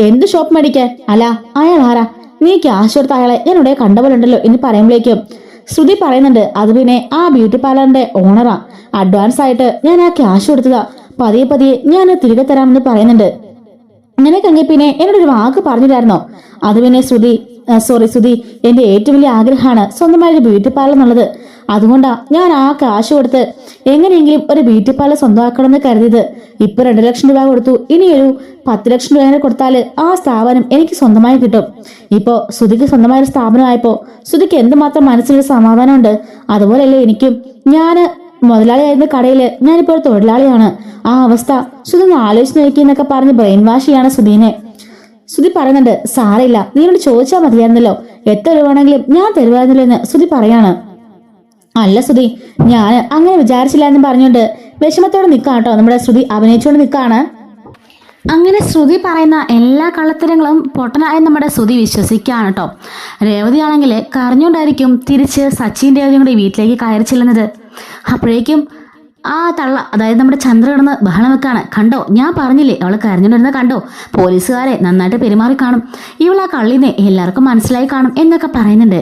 എന്ത് ഷോപ്പ് മേടിക്കാൻ? അല്ല അയാൾ ആരാ? നീ ക്യാഷ് കൊടുത്ത അയാളെ ഞാൻ ഇവിടെ കണ്ടപോലുണ്ടല്ലോ എന്ന് പറയുമ്പോഴേക്കും ശ്രുതി പറയുന്നുണ്ട്, അത് പിന്നെ ആ ബ്യൂട്ടി പാർലറിന്റെ ഓണറാ. അഡ്വാൻസ് ആയിട്ട് ഞാൻ ആ ക്യാഷ് കൊടുത്തതാ. പതിയെ പതിയെ ഞാൻ തിരികെ തരാമെന്ന് പറയുന്നുണ്ട്. നിനക്കെങ്കിൽ പിന്നെ എന്നോടൊരു വാക്ക് പറഞ്ഞില്ലായിരുന്നോ? അത് പിന്നെ സുധി എന്റെ ഏറ്റവും വലിയ ആഗ്രഹമാണ് സ്വന്തമായൊരു ബ്യൂട്ടി പാർലർ എന്നുള്ളത്. അതുകൊണ്ടാ ഞാൻ ആ കാശ് കൊടുത്ത് എങ്ങനെയെങ്കിലും ഒരു ബ്യൂട്ടി പാർലർ സ്വന്തമാക്കണമെന്ന് കരുതിയത്. ഇപ്പൊ 2 ലക്ഷം രൂപ കൊടുത്തു. ഇനിയൊരു 10 ലക്ഷം രൂപ കൊടുത്താൽ ആ സ്ഥാപനം എനിക്ക് സ്വന്തമായി കിട്ടും. ഇപ്പോ സുധിക്ക് സ്വന്തമായൊരു സ്ഥാപനമായപ്പോ സുധിക്ക് എന്തുമാത്രം മനസ്സിനൊരു സമാധാനമുണ്ട്. അതുപോലെയല്ലേ എനിക്കും. ഞാന് മുതലാളിയായിരുന്ന കടയില് ഞാനിപ്പോൾ ഒരു തൊഴിലാളിയാണ്. ആ അവസ്ഥ സുധി ഒന്ന് ആലോചിച്ച് നോക്കിയെന്നൊക്കെ പറഞ്ഞ് ബ്രെയിൻ വാഷ് ചെയ്യാണ് സുധീനെ. സുധി പറയുന്നുണ്ട്, സാരയില്ല, നീയോട് ചോദിച്ചാൽ മതിയായിരുന്നല്ലോ, എത്ര രൂപ വേണമെങ്കിലും ഞാൻ തരുമായിരുന്നല്ലോ എന്ന് സുധി പറയാണ്. അല്ല സുധി, ഞാൻ അങ്ങനെ വിചാരിച്ചില്ല എന്ന് പറഞ്ഞുകൊണ്ട് വിഷമത്തോടെ നിൽക്കാട്ടോ നമ്മുടെ ശ്രുതി അഭിനയിച്ചുകൊണ്ട് നിൽക്കാണ്. അങ്ങനെ ശ്രുതി പറയുന്ന എല്ലാ കള്ളത്തരങ്ങളും പൊട്ടനായ നമ്മുടെ ശ്രുതി വിശ്വസിക്കുകയാണ് കേട്ടോ. രേവതി ആണെങ്കിൽ കരഞ്ഞുകൊണ്ടായിരിക്കും തിരിച്ച് സച്ചിൻ രേവതിയും കൂടി വീട്ടിലേക്ക് കയറി ചെല്ലുന്നത്. അപ്പോഴേക്കും ആ തള്ള, അതായത് നമ്മുടെ ചന്ദ്ര കിടന്ന് ബഹളം വെക്കാണ്. കണ്ടോ, ഞാൻ പറഞ്ഞില്ലേ അവൾ കരഞ്ഞുകൊണ്ടിരുന്നത് കണ്ടോ, പോലീസുകാരെ നന്നായിട്ട് പെരുമാറി കാണും, ഇവൾ ആ കള്ളിനെ എല്ലാവർക്കും മനസ്സിലായി കാണും എന്നൊക്കെ പറയുന്നുണ്ട്.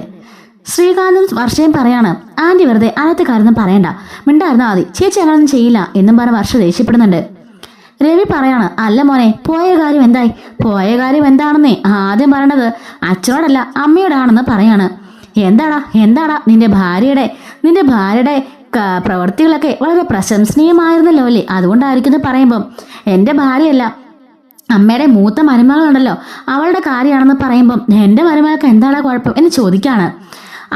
ശ്രീകാന്തും വർഷയും പറയാണ്, ആന്റി വെറുതെ അകത്ത് കാര്യമൊന്നും പറയണ്ട, മിണ്ടായിരുന്നാ മതി, ചേച്ചി അങ്ങനൊന്നും ചെയ്യില്ല എന്നും പറഞ്ഞ് വർഷ ദേഷ്യപ്പെടുന്നുണ്ട്. രവി പറയാണ്, അല്ല മോനെ, പോയ കാര്യം എന്തായി? പോയ കാര്യം എന്താണെന്നേ ആദ്യം പറയണത് അച്ഛനോടല്ല അമ്മയോടാണെന്ന് പറയാണ്. എന്താടാ നിന്റെ ഭാര്യയുടെ പ്രവൃത്തികളൊക്കെ വളരെ പ്രശംസനീയമായിരുന്നല്ലോ അല്ലേ, അതുകൊണ്ടായിരിക്കും പറയുമ്പം എൻ്റെ ഭാര്യയല്ല അമ്മയുടെ മൂത്ത മരുമകളുണ്ടല്ലോ അവളുടെ കാര്യമാണെന്ന് പറയുമ്പം എൻ്റെ മരുമകൾക്ക് എന്താണ് കുഴപ്പം എന്ന് ചോദിക്കാണ്.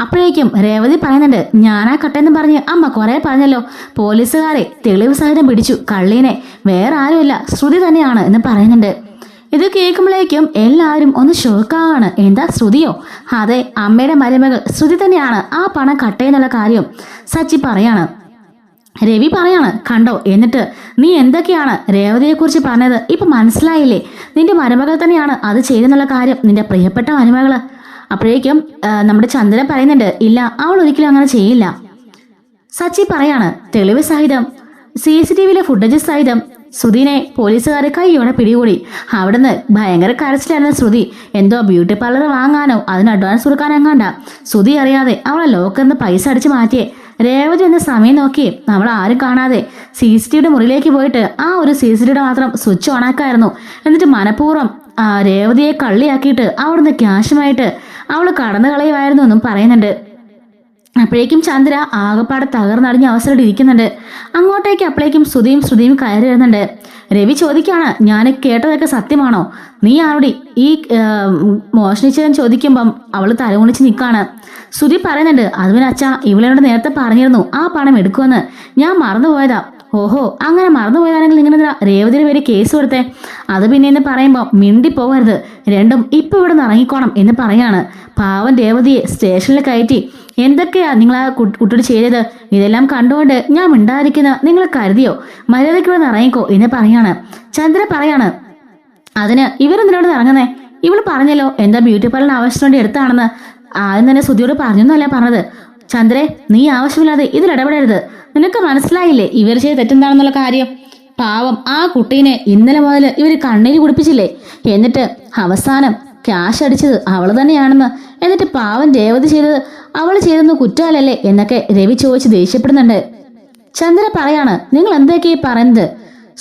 അപ്പോഴേക്കും രേവതി പറയുന്നുണ്ട്, ഞാനാ കട്ടെന്ന് പറഞ്ഞ് അമ്മ കുറെ പറഞ്ഞല്ലോ, പോലീസുകാരെ തെളിവ് സഹിതം പിടിച്ചു, കള്ളീനെ വേറെ ആരുമില്ല ശ്രുതി തന്നെയാണ് എന്ന് പറയുന്നുണ്ട്. ഇത് കേൾക്കുമ്പോഴേക്കും എല്ലാവരും ഒന്ന് ഷോക്കാണ്. എന്താ ശ്രുതിയോ? അതെ, അമ്മയുടെ മരുമകൾ ശ്രുതി തന്നെയാണ് ആ പണം കട്ടയെന്നുള്ള കാര്യം സച്ചി പറയാണ്. രവി പറയാണ്, കണ്ടോ, എന്നിട്ട് നീ എന്തൊക്കെയാണ് രേവതിയെക്കുറിച്ച് പറഞ്ഞത് ഇപ്പൊ മനസ്സിലായില്ലേ? നിന്റെ മരുമകൾ തന്നെയാണ് അത് ചെയ്തെന്നുള്ള കാര്യം, നിന്റെ പ്രിയപ്പെട്ട മരുമകള്. അപ്പോഴേക്കും നമ്മുടെ ചന്ദ്രൻ പറയുന്നുണ്ട്, ഇല്ല, അവൾ ഒരിക്കലും അങ്ങനെ ചെയ്യില്ല. സച്ചി പറയാണ്, തെളിവ് സഹിതം CCTVയിലെ ഫുട്ടേജ് സഹിതം ശ്രുതിനെ പോലീസുകാരെ കൈയോടെ പിടികൂടി. അവിടുന്ന് ഭയങ്കര കരച്ചിലായിരുന്ന ശ്രുതി എന്തോ ബ്യൂട്ടി പാർലർ വാങ്ങാനോ അതിന് അഡ്വാൻസ് കൊടുക്കാനോ എങ്ങാണ്ട ശ്രുതി അറിയാതെ അവളെ ലോക്കറിന്ന് പൈസ അടിച്ച് മാറ്റിയേ. രേവതി എന്ന സമയം നോക്കി നമ്മൾ ആരും കാണാതെ CCTVയുടെ മുറിയിലേക്ക് പോയിട്ട് ആ ഒരു CCTVയുടെ മാത്രം സ്വിച്ച് ഓണാക്കായിരുന്നു. എന്നിട്ട് മനഃപൂർവ്വം രേവതിയെ കള്ളിയാക്കിയിട്ട് അവിടുന്ന് ക്യാഷുമായിട്ട് അവൾ കടന്നു കളയുമായിരുന്നു എന്നും പറയുന്നുണ്ട്. അപ്പോഴേക്കും ചന്ദ്ര ആകപ്പാടെ തകർന്നടിഞ്ഞ അവസരം ഇരിക്കുന്നുണ്ട്. അങ്ങോട്ടേക്ക് അപ്പോഴേക്കും ശ്രുതിയും കയറി വരുന്നുണ്ട്. രവി ചോദിക്കാണ്, ഞാൻ കേട്ടതൊക്കെ സത്യമാണോ? നീ ആരോടി ഈ മോഷണിച്ചതെന്ന് ചോദിക്കുമ്പം അവൾ തലകുണിച്ച് നിൽക്കാണ്. ശ്രുതി പറയുന്നുണ്ട്, അതുവിന് അച്ഛാ, ഇവളോട് നേരത്തെ പറഞ്ഞിരുന്നു ആ പണം എടുക്കുമെന്ന്, ഞാൻ മറന്നുപോയതാ. ഓഹോ, അങ്ങനെ മറന്നുപോയതാണെങ്കിൽ നിങ്ങൾ രേവതിയുടെ പേര് കേസ് കൊടുത്തേ. അത് പിന്നെ എന്ന് പറയുമ്പോൾ മിണ്ടിപ്പോകരുത്, രണ്ടും ഇപ്പൊ ഇവിടെ നിന്ന് ഇറങ്ങിക്കോണം എന്ന് പറയാണ്. പാവൻ രേവതിയെ സ്റ്റേഷനിൽ കയറ്റി എന്തൊക്കെയാ നിങ്ങൾ ആ കുട്ടിയോട് ചെയ്തത്? ഇതെല്ലാം കണ്ടുകൊണ്ട് ഞാൻ മിണ്ടാതിരിക്കുന്ന നിങ്ങൾ കരുതിയോ? മര്യാദയ്ക്ക് ഇവിടെ നിന്ന് ഇറങ്ങിക്കോ എന്ന് പറയാണ്. ചന്ദ്ര പറയാണ്, അതിന് ഇവരെന്തിനോട് ഇറങ്ങുന്നേ? ഇവള് പറഞ്ഞല്ലോ എന്താ ബ്യൂട്ടി പാർലറിന് ആവശ്യത്തിന് വേണ്ടി എടുത്താണെന്ന്. ആദ്യം തന്നെ ശ്രുതിയോട് പറഞ്ഞൊന്നുമല്ല പറഞ്ഞത്. ചന്ദ്രേ, നീ ആവശ്യമില്ലാതെ ഇതിൽ ഇടപെടരുത്. നിനക്ക് മനസ്സിലായില്ലേ ഇവർ ചെയ്ത് തെറ്റെന്താണെന്നുള്ള കാര്യം? പാവം ആ കുട്ടീനെ ഇന്നലെ മുതൽ ഇവര് കണ്ണീര് കുടിപ്പിച്ചില്ലേ? എന്നിട്ട് അവസാനം ക്യാഷ് അടിച്ചത് അവള് തന്നെയാണെന്ന്. എന്നിട്ട് പാവം രേവതി ചെയ്തത് അവൾ ചെയ്തെന്ന് കുറ്റമല്ലല്ലേ എന്നൊക്കെ രവി ചോദിച്ച് ദേഷ്യപ്പെടുന്നുണ്ട്. ചന്ദ്ര പറയാണ്, നിങ്ങൾ എന്തൊക്കെയാ പറയുന്നത്?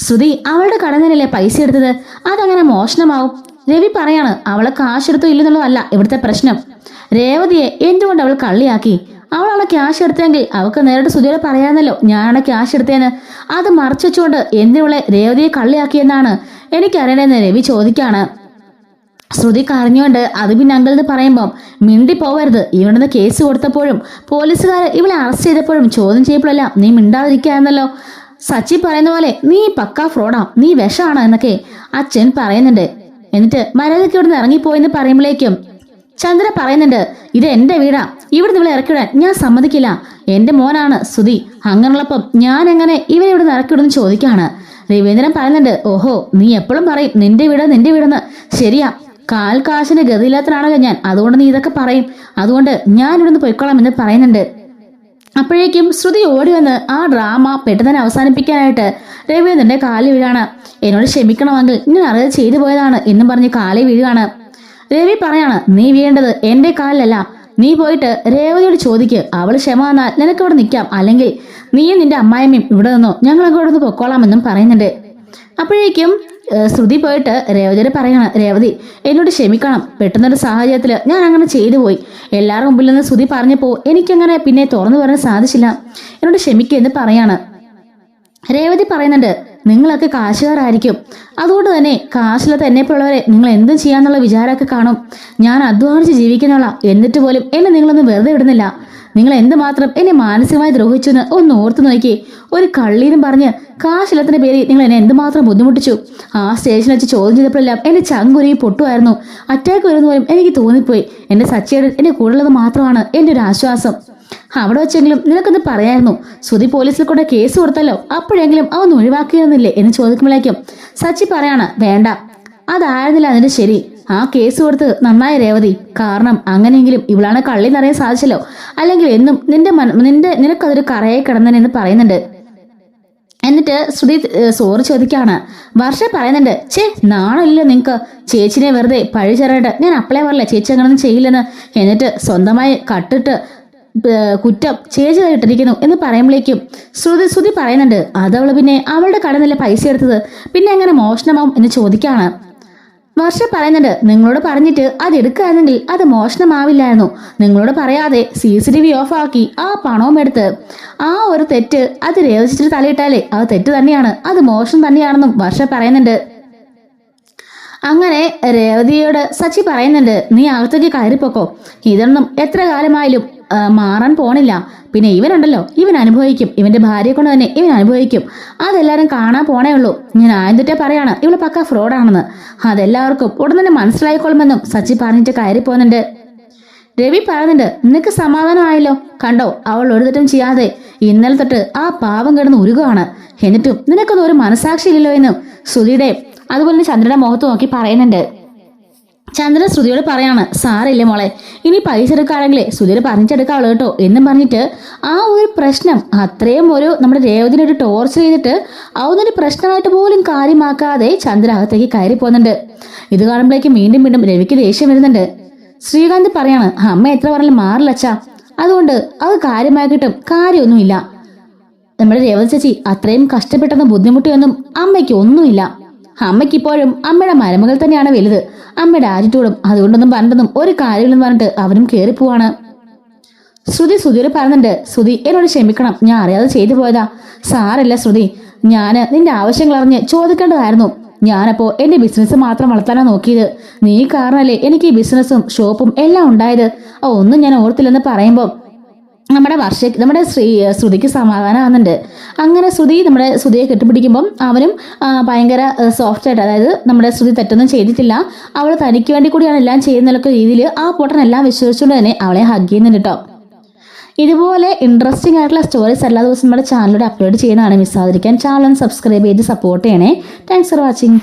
ശ്രുതി അവളുടെ കടന്നിലല്ലേ പൈസ എടുത്തത്, അതങ്ങനെ മോഷണമാവും. രവി പറയാണ്, അവളെ കാശെടുത്തോ ഇല്ലെന്നുള്ളതല്ല ഇവിടുത്തെ പ്രശ്നം. രേവതിയെ എന്തുകൊണ്ട് അവൾ കള്ളിയാക്കി? അവളാണ് ക്യാഷ് എടുത്തെങ്കിൽ അവൾക്ക് നേരിട്ട് ശ്രുതിയോട് പറയാമെന്നല്ലോ ഞാനാണ് ക്യാഷ് എടുത്തേന്ന്. അത് മറച്ചു വെച്ചുകൊണ്ട് എന്തിനുള്ളെ രേവതിയെ കള്ളിയാക്കിയെന്നാണ് എനിക്കറിയണമെന്ന് രവി ചോദിക്കാണ്. ശ്രുതി കരഞ്ഞുകൊണ്ട് അത് പിന്നെ അങ്കിൾ എന്ന് പറയുമ്പം മിണ്ടി പോവരുത്. ഇവിടുന്ന് കേസ് കൊടുത്തപ്പോഴും പോലീസുകാർ ഇവളെ അറസ്റ്റ് ചെയ്തപ്പോഴും ചോദ്യം ചെയ്യപ്പോഴല്ല നീ മിണ്ടാതിരിക്കുകയായിരുന്നല്ലോ. സച്ചി പറയുന്ന പോലെ നീ പക്കാ ഫ്രോഡാ, നീ വിഷമാണ് എന്നൊക്കെ അച്ഛൻ പറയുന്നുണ്ട്. എന്നിട്ട് മര്യാദയ്ക്ക് ഇവിടുന്ന് ഇറങ്ങിപ്പോയെന്ന് പറയുമ്പോഴേക്കും ചന്ദ്ര പറയുന്നുണ്ട്, ഇത് എന്റെ വീടാ, ഇവിടുന്ന് ഇവളെ ഇറക്കിവിടാൻ ഞാൻ സമ്മതിക്കില്ല. എന്റെ മോനാണ് ശ്രുതി, അങ്ങനെയുള്ളപ്പം ഞാൻ എങ്ങനെ ഇവരെ ഇവിടുന്ന് ഇറക്കിവിടുന്ന് ചോദിക്കാണ്. രവീന്ദ്രൻ പറയുന്നുണ്ട്, ഓഹോ നീ എപ്പോഴും പറയും നിന്റെ വീടെന്ന്. ശരിയാ, കാൽ കാശിന് ഗതിയില്ലാത്തതാണല്ലോ ഞാൻ, അതുകൊണ്ട് നീ ഇതൊക്കെ പറയും, അതുകൊണ്ട് ഞാൻ ഇവിടുന്ന് പൊയ്ക്കോളാം എന്ന് പറയുന്നുണ്ട്. അപ്പോഴേക്കും ശ്രുതി ഓടി വന്ന് ആ ഡ്രാമ പെട്ടെന്ന് തന്നെ അവസാനിപ്പിക്കാനായിട്ട് രവീന്ദ്രന്റെ കാലിൽ വീഴാണ്. എന്നോട് ക്ഷമിക്കണമെങ്കിൽ ഞാൻ അറിയാതെ ചെയ്തു പോയതാണ് എന്നും പറഞ്ഞ് കാലിൽ വീഴുകയാണ്. രവി പറയാണ്, നീ വീഴേണ്ടത് എന്റെ കാലിലല്ല, നീ പോയിട്ട് രേവതിയോട് ചോദിക്ക്, അവള് ക്ഷമ വന്നാൽ നിനക്ക് ഇവിടെ നിൽക്കാം, അല്ലെങ്കിൽ നീയും നിന്റെ അമ്മായിമ്മയും ഇവിടെ നിന്നോ, ഞങ്ങളൊക്കെ ഇവിടെ നിന്ന് പൊക്കോളാമെന്നും പറയുന്നുണ്ട്. അപ്പോഴേക്കും ശ്രുതി പോയിട്ട് രേവതിയോട് പറയാണ്, രേവതി എന്നോട് ക്ഷമിക്കണം, പെട്ടെന്നൊരു സാഹചര്യത്തിൽ ഞാൻ അങ്ങനെ ചെയ്തു പോയി, എല്ലാവരും മുമ്പിൽ നിന്ന് ശ്രുതി പറഞ്ഞപ്പോൾ എനിക്കങ്ങനെ പിന്നെ തുറന്നു പറയാൻ സാധിച്ചില്ല, എന്നോട് ക്ഷമിക്കുക എന്ന് പറയാണ്. രേവതി പറയുന്നുണ്ട്, നിങ്ങളൊക്കെ കാശുകാരായിരിക്കും, അതുകൊണ്ട് തന്നെ കാശില്ലാത്ത എന്നെപ്പോലുള്ളവരെ നിങ്ങൾ എന്തും ചെയ്യാന്നുള്ള വിചാരമൊക്കെ കാണും. ഞാൻ അധ്വാനിച്ച് ജീവിക്കുന്നവളാ, എന്നിട്ട് പോലും എന്നെ നിങ്ങളൊന്നും വെറുതെ വിടുന്നില്ല. നിങ്ങൾ എന്തുമാത്രം എന്നെ മാനസികമായി ദ്രോഹിച്ചെന്ന് ഒന്ന് ഓർത്തു നോക്കി. ഒരു കള്ളീനും പറഞ്ഞ് കാശില്ലത്തിന്റെ പേര് നിങ്ങൾ എന്നെ എന്തുമാത്രം ബുദ്ധിമുട്ടിച്ചു. ആ സ്റ്റേഷനിൽ വെച്ച് ചോദ്യം ചെയ്തപ്പോഴെല്ലാം എന്റെ ചങ്കുരുകി പൊട്ടുമായിരുന്നു. അറ്റാക്ക് വരുന്ന പോലും എനിക്ക് തോന്നിപ്പോയി. എന്റെ സച്ചിയുടെ എന്റെ കൂടെയുള്ളത് മാത്രമാണ് എന്റെ ഒരു ആശ്വാസം. അവിടെ വെച്ചെങ്കിലും നിനക്കൊന്ന് പറയായിരുന്നു, ശ്രുതി പോലീസിൽ കൊണ്ട് കേസ് കൊടുത്തല്ലോ, അപ്പോഴെങ്കിലും അതൊന്നും ഒഴിവാക്കിയിരുന്നില്ലേ എന്ന് ചോദിക്കുമ്പോഴേക്കും സച്ചി പറയാണ്, വേണ്ട, അതായിരുന്നില്ല അതിന്റെ ശരി, ആ കേസ് കൊടുത്ത് നന്നായി രേവതി, കാരണം അങ്ങനെയെങ്കിലും ഇവളാണ് കള്ളി നിറയാൻ സാധിച്ചല്ലോ, അല്ലെങ്കിൽ എന്നും നിനക്കതൊരു കറയായി കിടന്നെന്ന് പറയുന്നുണ്ട്. എന്നിട്ട് ശ്രുതി സോറി ചോദിക്കാണ്. വർഷ പറയുന്നുണ്ട്, നാണല്ലോ നിങ്ങക്ക്, ചേച്ചിനെ വെറുതെ പഴി ചേരായിട്ട് ഞാൻ അപ്പളേ പറഞ്ഞില്ല ചേച്ചി അങ്ങനൊന്നും ചെയ്യില്ലെന്ന്, എന്നിട്ട് സ്വന്തമായി കട്ടിട്ട് കുറ്റം ചേച്ചി ഇട്ടിരിക്കുന്നു എന്ന് പറയുമ്പോഴേക്കും ശ്രുതി പറയുന്നുണ്ട്, അതവള് പിന്നെ അവളുടെ കടന്നല്ലേ പൈസ എടുത്തത്, പിന്നെ എങ്ങനെ മോഷണമാവും എന്ന് ചോദിക്കാണ്. വർഷ പറയുന്നുണ്ട്, നിങ്ങളോട് പറഞ്ഞിട്ട് അത് എടുക്കുകയാണെങ്കിൽ അത് മോഷണമാവില്ലായിരുന്നു, നിങ്ങളോട് പറയാതെ CCTV ഓഫ് ആക്കി ആ പണവും എടുത്ത് ആ ഒരു തെറ്റ് അത് രേവതിച്ചിട്ട് തലയിട്ടാലേ അത് തെറ്റ് തന്നെയാണ്, അത് മോഷണം തന്നെയാണെന്നും വർഷ പറയുന്നുണ്ട്. അങ്ങനെ രേവതിയോട് സച്ചി പറയുന്നുണ്ട്, നീ അകത്തേക്ക് കയറിപ്പോക്കോ, ഇതൊന്നും എത്ര കാലമായാലും മാറാൻ പോണില്ല, പിന്നെ ഇവനുണ്ടല്ലോ ഇവൻ അനുഭവിക്കും, ഇവന്റെ ഭാര്യയെ കൊണ്ട് തന്നെ ഇവൻ അനുഭവിക്കും, അതെല്ലാരും കാണാൻ പോണേ ഉള്ളൂ. ഞാൻ ആദ്യത്തെ പറയാണ് ഇവള് പക്ക ഫ്രോഡാണെന്ന്, അതെല്ലാവർക്കും ഉടൻ തന്നെ മനസ്സിലായിക്കൊള്ളുമെന്നും സച്ചി പറഞ്ഞിട്ട് കയറി പോകുന്നുണ്ട്. രവി പറയുന്നുണ്ട്, നിനക്ക് സമാധാനമായല്ലോ, കണ്ടോ അവൾ ഒരു തെറ്റും ചെയ്യാതെ ഇന്നലെ തൊട്ട് ആ പാവം കിടന്ന് ഉരുകുകയാണ്, എന്നിട്ടും നിനക്കൊന്നും ഒരു മനസാക്ഷി ഇല്ലല്ലോ എന്നും ശ്രുതിയുടെ അതുപോലെ ചന്ദ്രയുടെ മുഖത്ത് നോക്കി പറയുന്നുണ്ട്. ചന്ദ്രൻ ശ്രുതിയോട് പറയാണ്, സാറില്ലേ മോളെ, ഇനി പൈസ എടുക്കുകയാണെങ്കിലേ ശ്രുതിയോട് പറഞ്ഞിട്ടെടുക്കാവുള്ളൂ കേട്ടോ എന്നും പറഞ്ഞിട്ട് ആ ഒരു പ്രശ്നം അത്രയും ഒരു നമ്മുടെ രേവതിനെ ഒരു ടോർച്ചർ ചെയ്തിട്ട് അതൊന്നൊരു പ്രശ്നമായിട്ട് പോലും കാര്യമാക്കാതെ ചന്ദ്ര അകത്തേക്ക് കയറി പോകുന്നുണ്ട്. ഇത് കാണുമ്പോഴേക്കും വീണ്ടും വീണ്ടും രവിക്ക് ദേഷ്യം വരുന്നുണ്ട്. ശ്രീകാന്ത് പറയാണ്, അമ്മ എത്ര പറഞ്ഞാലും മാറില്ലച്ചാ, അതുകൊണ്ട് അത് കാര്യമാക്കിയിട്ടും കാര്യമൊന്നുമില്ല, നമ്മുടെ രേവതി ചേച്ചി അത്രയും കഷ്ടപ്പെട്ടെന്ന് ബുദ്ധിമുട്ടിയൊന്നും അമ്മയ്ക്ക് ഒന്നുമില്ല, അമ്മയ്ക്കിപ്പോഴും അമ്മയുടെ മരുമകൾ തന്നെയാണ് വലുത്, അമ്മയുടെ ആറ്റിറ്റ്യൂഡും അതുകൊണ്ടൊന്നും പറഞ്ഞതൊന്നും ഒരു കാര്യമില്ലെന്ന് പറഞ്ഞിട്ട് അവനും കയറിപ്പോവാണ്. ശ്രുതിയോട് പറയുന്നുണ്ട്, ശ്രുതി എന്നോട് ക്ഷമിക്കണം, ഞാൻ അറിയാതെ ചെയ്തു പോയതാ, സാരല്ല ശ്രുതി, ഞാന് നിന്റെ ആവശ്യങ്ങൾ അറിഞ്ഞ് ചോദിക്കേണ്ടതായിരുന്നു, ഞാനപ്പോ എന്റെ ബിസിനസ് മാത്രം വളർത്താനാ നോക്കിയത്, നീ കാരണല്ലേ എനിക്ക് ഈ ബിസിനസ്സും ഷോപ്പും എല്ലാം ഉണ്ടായത്, ഒന്നും ഞാൻ ഓർത്തില്ലെന്ന് പറയുമ്പോൾ നമ്മുടെ ശ്രുതിക്ക് സമാധാനമാകുന്നുണ്ട്. അങ്ങനെ നമ്മുടെ ശ്രുതിയെ കെട്ടിപ്പിടിക്കുമ്പം അവനും ഭയങ്കര സോഫ്റ്റ് ആയിട്ട്, അതായത് നമ്മുടെ ശ്രുതി തെറ്റൊന്നും ചെയ്തിട്ടില്ല, അവൾ തനിക്ക് വേണ്ടി കൂടിയാണ് എല്ലാം ചെയ്യുന്നതൊക്കെ രീതിയിൽ ആ പൊട്ടനെല്ലാം വിശ്വസിച്ചുകൊണ്ട് തന്നെ അവളെ ഹഗ് ചെയ്യുന്നുണ്ട് കേട്ടോ. ഇതുപോലെ ഇൻട്രസ്റ്റിംഗ് ആയിട്ടുള്ള സ്റ്റോറീസ് എല്ലാ ദിവസവും നമ്മുടെ ചാനലിലൂടെ അപ്ലോഡ് ചെയ്യുന്നതാണ്. മിസ്സാതിരിക്കാൻ ചാനൽ സബ്സ്ക്രൈബ് ചെയ്ത് സപ്പോർട്ട് ചെയ്യണേ. Thanks for watching.